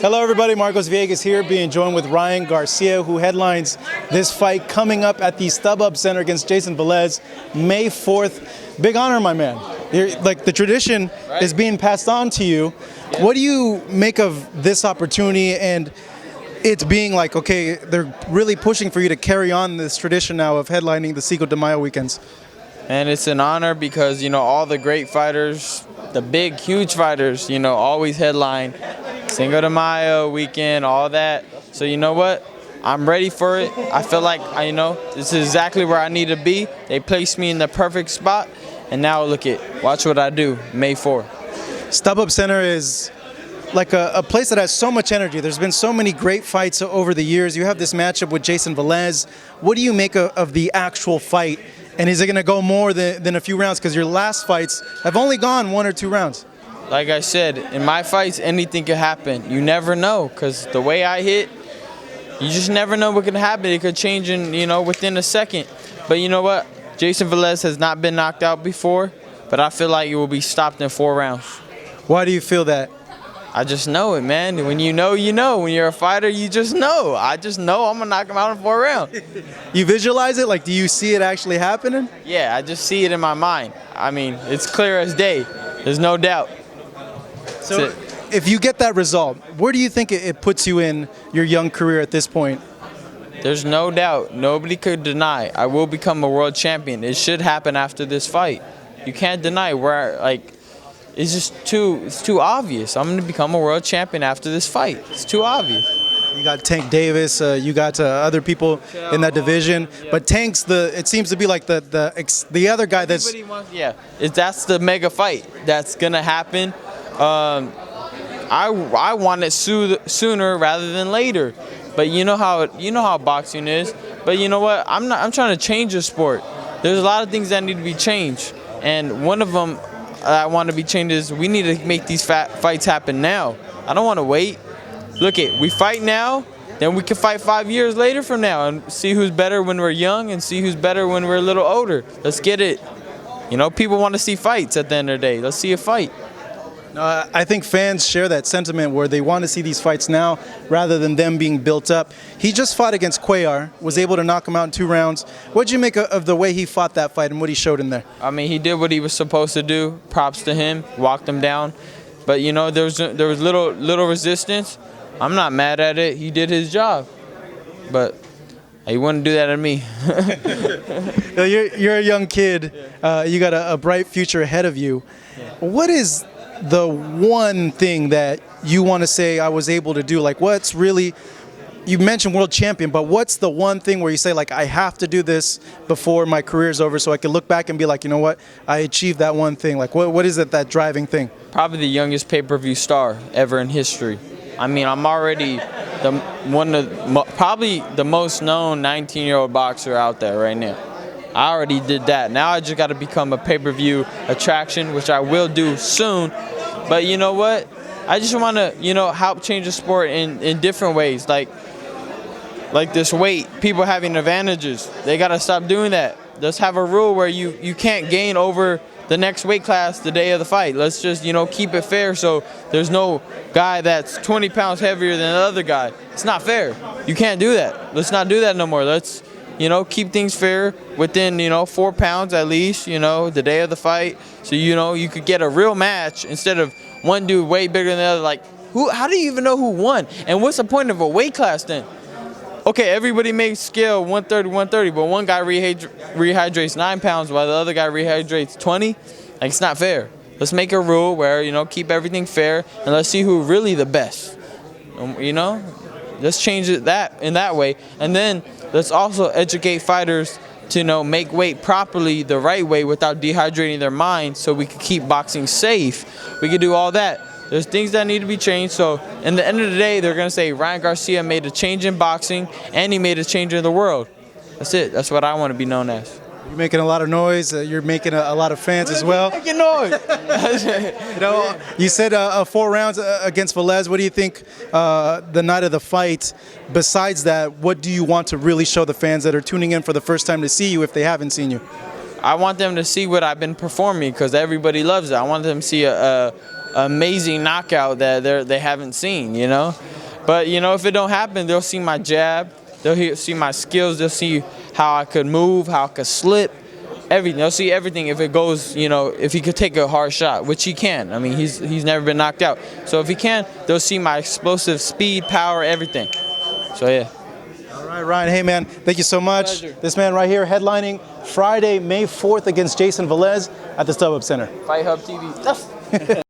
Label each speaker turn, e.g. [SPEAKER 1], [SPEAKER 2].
[SPEAKER 1] Hello everybody, Marcos Villegas here, being joined with Ryan Garcia, who headlines this fight coming up at the StubHub Center against Jayson Velez, May 4th. Big honor, my man. Like, the tradition is being passed on to you. Yeah. What do you make of this opportunity and it's being like, okay, they're really pushing for you to carry on this tradition now of headlining the Cinco de Mayo weekends?
[SPEAKER 2] And it's an honor because, all the great fighters, the big, huge fighters, always headline Cinco de Mayo weekend, all that. So you know what? I'm ready for it. I feel like, this is exactly where I need to be. They placed me in the perfect spot. And now watch what I do, May 4th.
[SPEAKER 1] StubHub Center is like a place that has so much energy. There's been so many great fights over the years. You have this matchup with Jayson Velez. What do you make of the actual fight? And is it going to go more than a few rounds? Because your last fights have only gone 1 or 2 rounds.
[SPEAKER 2] Like I said, in my fights, anything can happen. You never know, because the way I hit, you just never know what can happen. It could change within a second. But you know what? Jayson Velez has not been knocked out before, but I feel like it will be stopped in 4 rounds.
[SPEAKER 1] Why do you feel that?
[SPEAKER 2] I just know it, man. When you know, you know. When you're a fighter, you just know. I just know I'm going to knock him out in 4 rounds.
[SPEAKER 1] You visualize it? Like, do you see it actually happening?
[SPEAKER 2] Yeah, I just see it in my mind. I mean, it's clear as day. There's no doubt.
[SPEAKER 1] So if you get that result, where do you think it puts you in your young career at this point?
[SPEAKER 2] There's no doubt. Nobody could deny. I will become a world champion. It should happen after this fight. You can't deny it's just too obvious. I'm going to become a world champion after this fight. It's too obvious.
[SPEAKER 1] You got Tank Davis, you got other people in that division, but Tank's it seems to be like the other guy that's...
[SPEAKER 2] That's the mega fight that's going to happen. I want it sooner rather than later. But you know how boxing is. But you know what? I'm trying to change the sport. There's a lot of things that need to be changed, and one of them I want to be changed is we need to make these fights happen now. I don't want to wait. We fight now, then we can fight 5 years later from now and see who's better when we're young and see who's better when we're a little older. Let's get it. People want to see fights at the end of the day. Let's see a fight.
[SPEAKER 1] I think fans share that sentiment where they want to see these fights now rather than them being built up. He just fought against Cuellar, was able to knock him out in 2 rounds. What did you make of the way he fought that fight and what he showed in there?
[SPEAKER 2] I mean, he did what he was supposed to do. Props to him. Walked him down. But, there was little resistance. I'm not mad at it. He did his job. But he wouldn't do that to me.
[SPEAKER 1] You're a young kid. You got a bright future ahead of you. What is the one thing that you want to say I was able to do? Like, what's really, you mentioned world champion, but what's the one thing where you say, like, I have to do this before my career's over so I can look back and be like, you know what, I achieved that one thing? Like, what is it, that driving thing?
[SPEAKER 2] Probably the youngest pay-per-view star ever in history. I mean, I'm already probably the most known 19-year-old boxer out there right now. I already did that. Now I just got to become a pay-per-view attraction, which I will do soon. But you know what? I just want to, help change the sport in different ways. Like this weight, people having advantages. They got to stop doing that. Let's have a rule where you can't gain over the next weight class the day of the fight. Let's just, keep it fair so there's no guy that's 20 pounds heavier than the other guy. It's not fair. You can't do that. Let's not do that no more. Let's keep things fair within, 4 pounds at least, the day of the fight. So, you could get a real match instead of one dude way bigger than the other. Like, how do you even know who won? And what's the point of a weight class then? Okay, everybody may scale 130, but one guy rehydrates 9 pounds while the other guy rehydrates 20. Like, it's not fair. Let's make a rule where, keep everything fair and let's see who's really the best. Let's change it in that way. And then let's also educate fighters to make weight properly the right way without dehydrating their mind so we can keep boxing safe. We can do all that. There's things that need to be changed. So in the end of the day, they're going to say Ryan Garcia made a change in boxing and he made a change in the world. That's it. That's what I want to be known as.
[SPEAKER 1] You're making a lot of noise. You're making a lot of fans as well.
[SPEAKER 2] Making noise.
[SPEAKER 1] You said 4 rounds against Velez. What do you think the night of the fight? Besides that, what do you want to really show the fans that are tuning in for the first time to see you if they haven't seen you?
[SPEAKER 2] I want them to see what I've been performing because everybody loves it. I want them to see a amazing knockout that they haven't seen, you know. But you know, if it don't happen, they'll see my jab, they'll see my skills, they'll see how I could move, how I could slip, everything. They'll see everything if it goes, you know, if he could take a hard shot, which he can. I mean, he's never been knocked out. So if he can, they'll see my explosive speed, power, everything. So yeah.
[SPEAKER 1] All right, Ryan. Hey, man. Thank you so much.
[SPEAKER 2] Pleasure.
[SPEAKER 1] This man right here headlining Friday, May 4th against Jayson Velez at the StubHub Center.
[SPEAKER 2] Fight Hub TV.